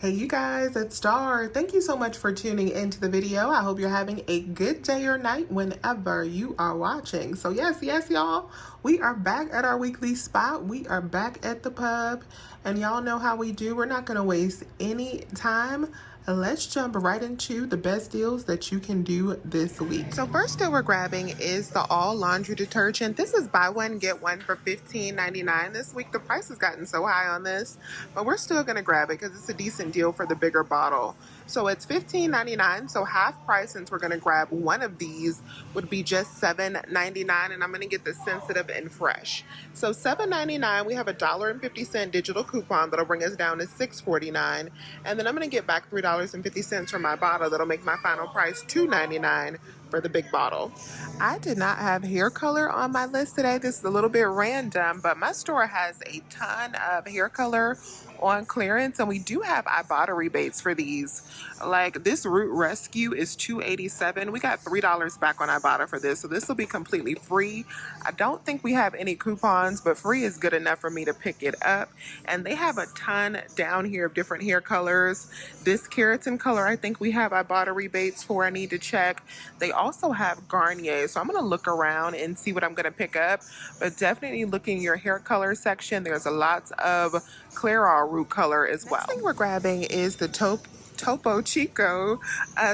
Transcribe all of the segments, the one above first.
Hey you guys, it's Star. Thank you so much for tuning into the video. I hope you're having a good day or night whenever you are watching. So yes, y'all, we are back at our weekly spot. We are back at the pub, and y'all know how we do. We're not gonna waste any time. Let's jump right into the best deals that you can do this week. So first deal we're grabbing is the all laundry detergent. This is buy one, get one for $15.99 this week. The price has gotten so high on this, but we're still gonna grab it because it's a decent deal for the bigger bottle. So it's $15.99, so half price since we're gonna grab one of these would be just $7.99, and I'm gonna get the sensitive and fresh. So $7.99, we have a $1.50 digital coupon that'll bring us down to $6.49, and then I'm gonna get back $3.50 for my bottle. That'll make my final price $2.99 for the big bottle. I did not have hair color on my list today. This is a little bit random, but my store has a ton of hair color on clearance, and we do have Ibotta rebates for these. Like this Root Rescue is $2.87. We got $3 back on Ibotta for this, so this will be completely free. I don't think we have any coupons, but free is good enough for me to pick it up. And they have a ton down here of different hair colors. This keratin color, I think we have Ibotta rebates for. I need to check. They also have Garnier, so I'm gonna look around and see what I'm gonna pick up, but definitely look in your hair color section. There's a lot of Clairol root color as well. Next thing we're grabbing is the Topo Chico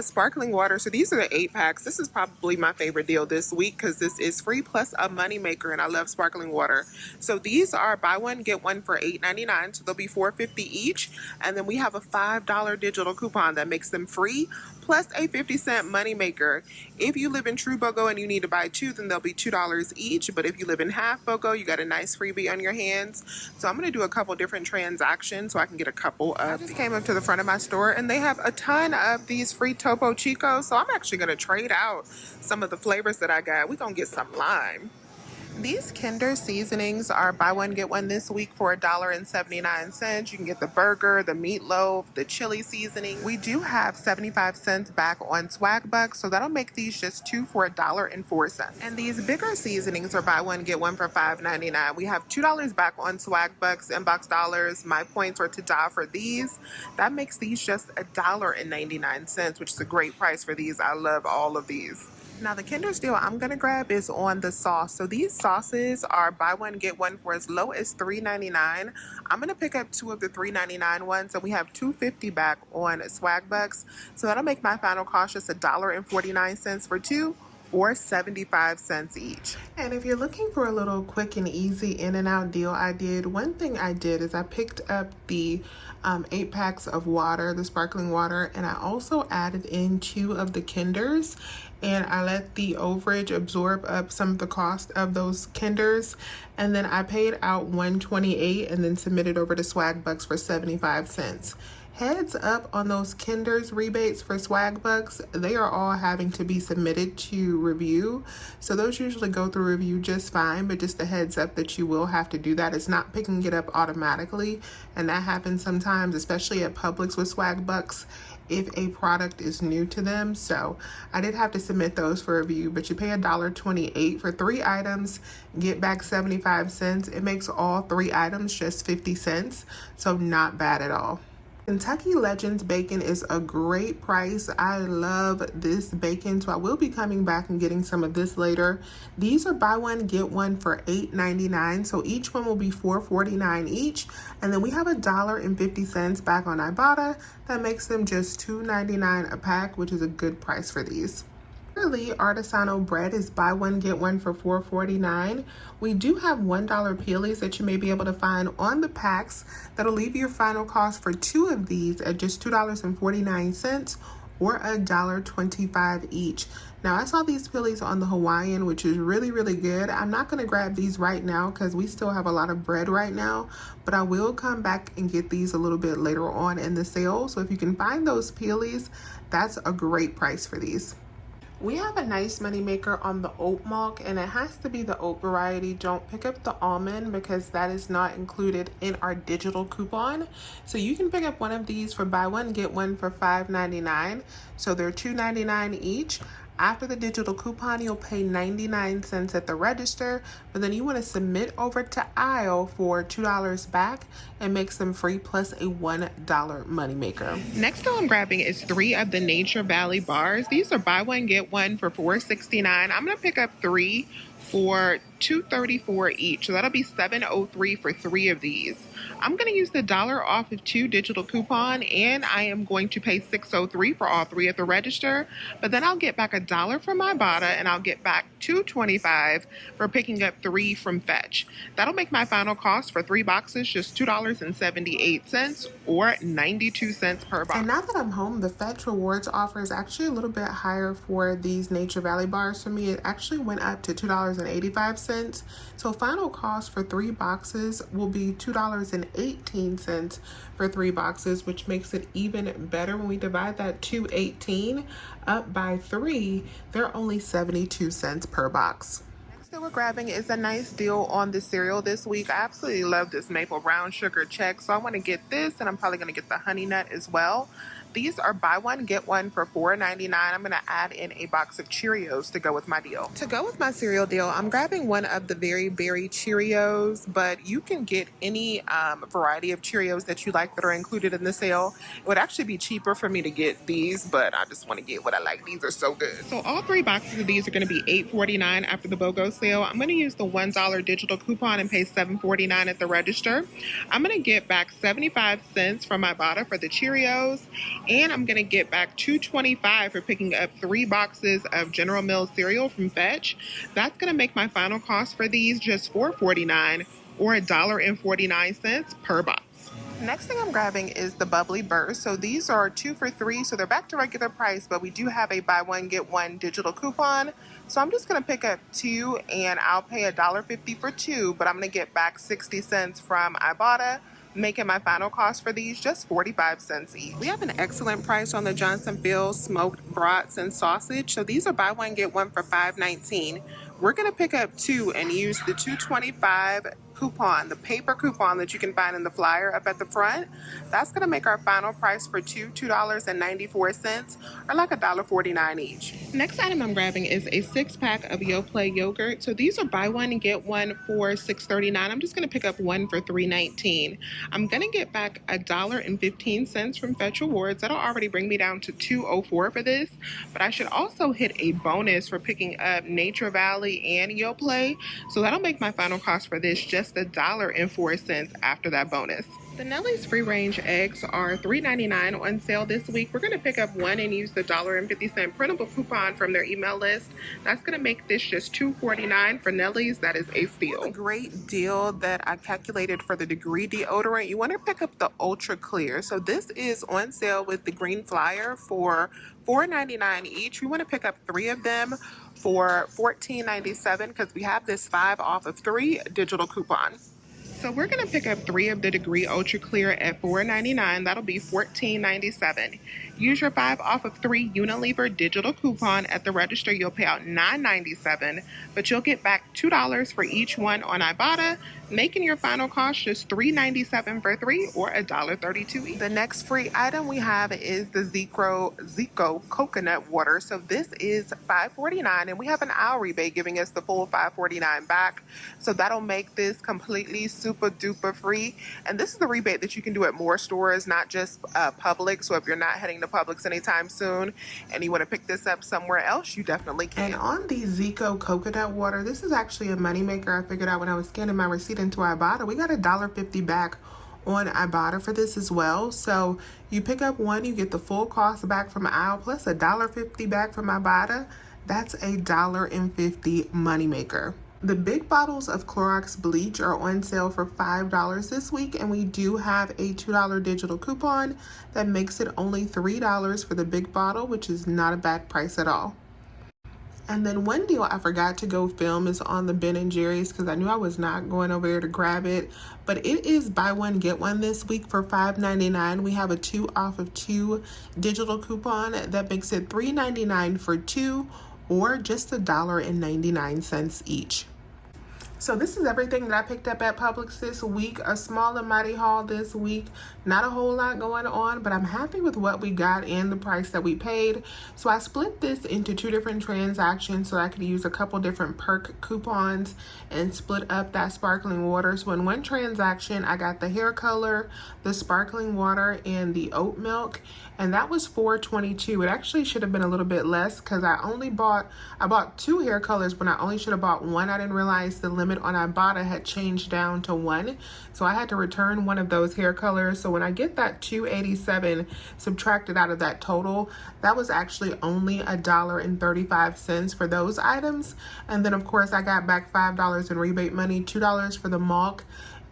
sparkling water. So these are the 8-packs. This is probably my favorite deal this week because this is free plus a moneymaker, and I love sparkling water. So these are buy one, get one for $8.99. So they'll be $4.50 each. And then we have a $5 digital coupon that makes them free plus a 50-cent moneymaker. If you live in True BOGO and you need to buy two, then they'll be $2 each. But if you live in half BOGO, you got a nice freebie on your hands. So I'm gonna do a couple different transactions so I can get a couple of. I just came up to the front of my store and they have a ton of these free Topo Chicos. So I'm actually gonna trade out some of the flavors that I got. We're gonna get some lime. These Kinder seasonings are buy one, get one this week for $1.79. You can get the burger, the meatloaf, the chili seasoning. We do have 75 cents back on swag bucks, so that'll make these just two for $1.04. And these bigger seasonings are buy one, get one for $5.99. We have $2 back on swag bucks, inbox dollars. My points are to die for these. That makes these just $1.99, which is a great price for these. I love all of these. Now the Kinder deal I'm gonna grab is on the sauce. So these sauces are buy one, get one for as low as $3.99. I'm gonna pick up two of the $3.99 ones. So we have $2.50 back on swag bucks. So that'll make my final cost just $1.49 for two, or 75 cents each. And if you're looking for a little quick and easy in and out deal, one thing I did is I picked up the 8 packs of water, the sparkling water, and I also added in 2 of the Kinders, and I let the overage absorb up some of the cost of those Kinders, and then I paid out $1.28 and then submitted over to swag bucks for 75 cents. Heads up on those Kinders rebates for swag bucks. They are all having to be submitted to review. So those usually go through review just fine, but just a heads up that you will have to do that. It's not picking it up automatically. And that happens sometimes, especially at Publix with swag bucks, if a product is new to them. So I did have to submit those for review, but you pay $1.28 for 3 items, get back 75 cents. It makes all 3 items just 50 cents. So not bad at all. Kentucky Legends bacon is a great price. I love this bacon, so I will be coming back and getting some of this later. These are buy one, get one for $8.99, so each one will be $4.49 each. And then we have $1.50 back on Ibotta. That makes them just $2.99 a pack, which is a good price for these. Artisanal bread is buy one, get one for $4.49. We do have $1 peelies that you may be able to find on the packs. That'll leave your final cost for 2 of these at just $2.49 or $1.25 each. Now I saw these peelies on the Hawaiian, which is really good. I'm not going to grab these right now because we still have a lot of bread right now, but I will come back and get these a little bit later on in the sale. So if you can find those peelies, that's a great price for these. We have a nice moneymaker on the oat Malk, and it has to be the oat variety. Don't pick up the almond because that is not included in our digital coupon. So you can pick up one of these for buy one, get one for $5.99. So they're $2.99 each. After the digital coupon, you'll pay 99 cents at the register, but then you want to submit over to aisle for $2 back and makes them free plus a $1 moneymaker. Next thing I'm grabbing is 3 of the Nature Valley bars. These are buy one, get one for $4.69. I'm going to pick up 3 for $2.34 each, so that'll be $7.03 for 3 of these. I'm going to use the $1 off of 2 digital coupon, and I am going to pay $6.03 for all 3 at the register, but then I'll get back $1 from Ibotta, and I'll get back $2.25 for picking up 3 from Fetch. That'll make my final cost for 3 boxes just $2.78 or 92 cents per box. And now that I'm home, the Fetch Rewards offer is actually a little bit higher for these Nature Valley bars. For me, it actually went up to $2.85. So final cost for 3 boxes will be $2.18 for 3 boxes, which makes it even better. When we divide that $2.18 up by 3, they're only 72 cents per box. Next that we're grabbing is a nice deal on the cereal this week. I absolutely love this maple brown sugar check, so I want to get this, and I'm probably going to get the honey nut as well. These are buy one, get one for $4.99. I'm going to add in a box of Cheerios to go with my deal. To go with my cereal deal, I'm grabbing one of the Very Berry Cheerios, but you can get any variety of Cheerios that you like that are included in the sale. It would actually be cheaper for me to get these, but I just want to get what I like. These are so good. So all 3 boxes of these are going to be $8.49 after the BOGO sale. I'm going to use the $1 digital coupon and pay $7.49 at the register. I'm going to get back 75 cents from Ibotta for the Cheerios, and I'm going to get back $2.25 for picking up 3 boxes of General Mills cereal from Fetch. That's going to make my final cost for these just $4.49 or $1.49 per box. Next thing I'm grabbing is the Bubbly Burst. So these are 2 for $3, so they're back to regular price, but we do have a buy one, get one digital coupon. So I'm just going to pick up 2, and I'll pay $1.50 for 2, but I'm going to get back 60 cents from Ibotta, making my final cost for these just 45 cents each. We have an excellent price on the Johnsonville smoked brats and sausage. So these are buy one, get one for $5.19. We're going to pick up 2 and use the $2.25 coupon, the paper coupon that you can find in the flyer up at the front. That's going to make our final price for $2.94 or like $1.49 each. Next item I'm grabbing is a 6-pack of Yoplait yogurt. So these are buy one and get one for $6.39. I'm just going to pick up 1 for $3.19. I'm going to get back $1.15 from Fetch Rewards. That'll already bring me down to $2.04 for this, but I should also hit a bonus for picking up Nature Valley and Yoplait. So that'll make my final cost for this just $1.04 after that bonus. The Nellie's free range eggs are $3.99 on sale this week. We're going to pick up 1 and use the $1.50 printable coupon from their email list. That's going to make this just $2.49 for Nellie's. That is a steal. A great deal that I calculated for the Degree deodorant. You want to pick up the Ultra Clear. So this is on sale with the green flyer for $4.99 each. We want to pick up 3 of them for $14.97 because we have this 5 off of 3 digital coupon. So we're going to pick up 3 of the Degree Ultra Clear at $4.99. That'll be $14.97. Use your 5 off of 3 Unilever digital coupon at the register. You'll pay out $9.97, but you'll get back $2 for each one on Ibotta, making your final cost just $3.97 for 3 or $1.32 each. The next free item we have is the Zico coconut water. So this is $5.49, and we have an aisle rebate giving us the full $5.49 back. So that'll make this completely super duper free. And this is the rebate that you can do at more stores, not just Publix. So if you're not heading to Publix anytime soon and you want to pick this up somewhere else, you definitely can. And on the Zico coconut water, this is actually a moneymaker. I figured out when I was scanning my receipt into Ibotta, we got $1.50 back on Ibotta for this as well. So you pick up 1, you get the full cost back from aisle plus $1.50 back from Ibotta. That's a $1.50 moneymaker. The big bottles of Clorox bleach are on sale for $5 this week, and we do have a $2 digital coupon that makes it only $3 for the big bottle, which is not a bad price at all. And then one deal I forgot to go film is on the Ben & Jerry's because I knew I was not going over there to grab it. But it is buy one, get one this week for $5.99. We have a 2 off of 2 digital coupon that makes it $3.99 for 2 or just $1.99 each. So this is everything that I picked up at Publix this week. A small and mighty haul this week. Not a whole lot going on, but I'm happy with what we got and the price that we paid. So I split this into 2 different transactions so I could use a couple different perk coupons and split up that sparkling water. So in one transaction, I got the hair color, the sparkling water, and the oat milk. And that was $4.22. It actually should have been a little bit less because I bought 2 hair colors, but I only should have bought 1. I didn't realize the limit on Ibotta had changed down to 1. So I had to return one of those hair colors. So when I get that $2.87 subtracted out of that total, that was actually only $1.35 for those items. And then of course I got back $5 in rebate money, $2 for the Malk,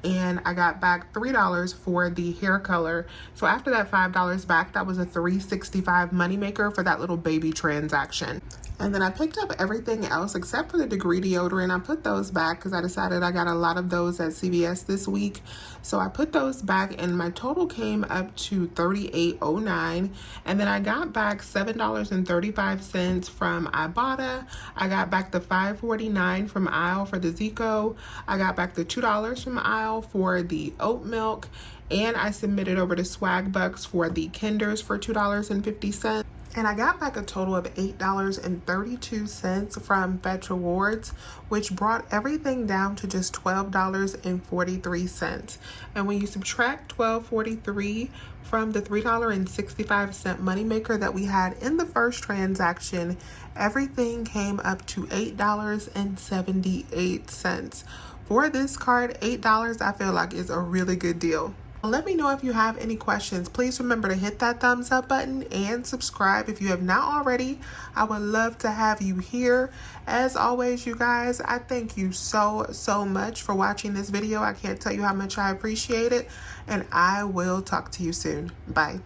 and I got back $3 for the hair color. So after that $5 back, that was a $3.65 moneymaker for that little baby transaction. And then I picked up everything else except for the Degree deodorant. I put those back because I decided I got a lot of those at CVS this week. So I put those back and my total came up to $38.09. And then I got back $7.35 from Ibotta. I got back the $5.49 from Aisle for the Zico. I got back the $2 from Aisle for the oat milk. And I submitted over to Swag Bucks for the Kinders for $2.50. And I got back a total of $8.32 from Fetch Rewards, which brought everything down to just $12.43. And when you subtract $12.43 from the $3.65 moneymaker that we had in the first transaction, everything came up to $8.78. For this card, $8 I feel like is a really good deal. Let me know if you have any questions. Please remember to hit that thumbs up button and subscribe if you have not already. I would love to have you here. As always, you guys, I thank you so much for watching this video. I can't tell you how much I appreciate it, and I will talk to you soon. Bye.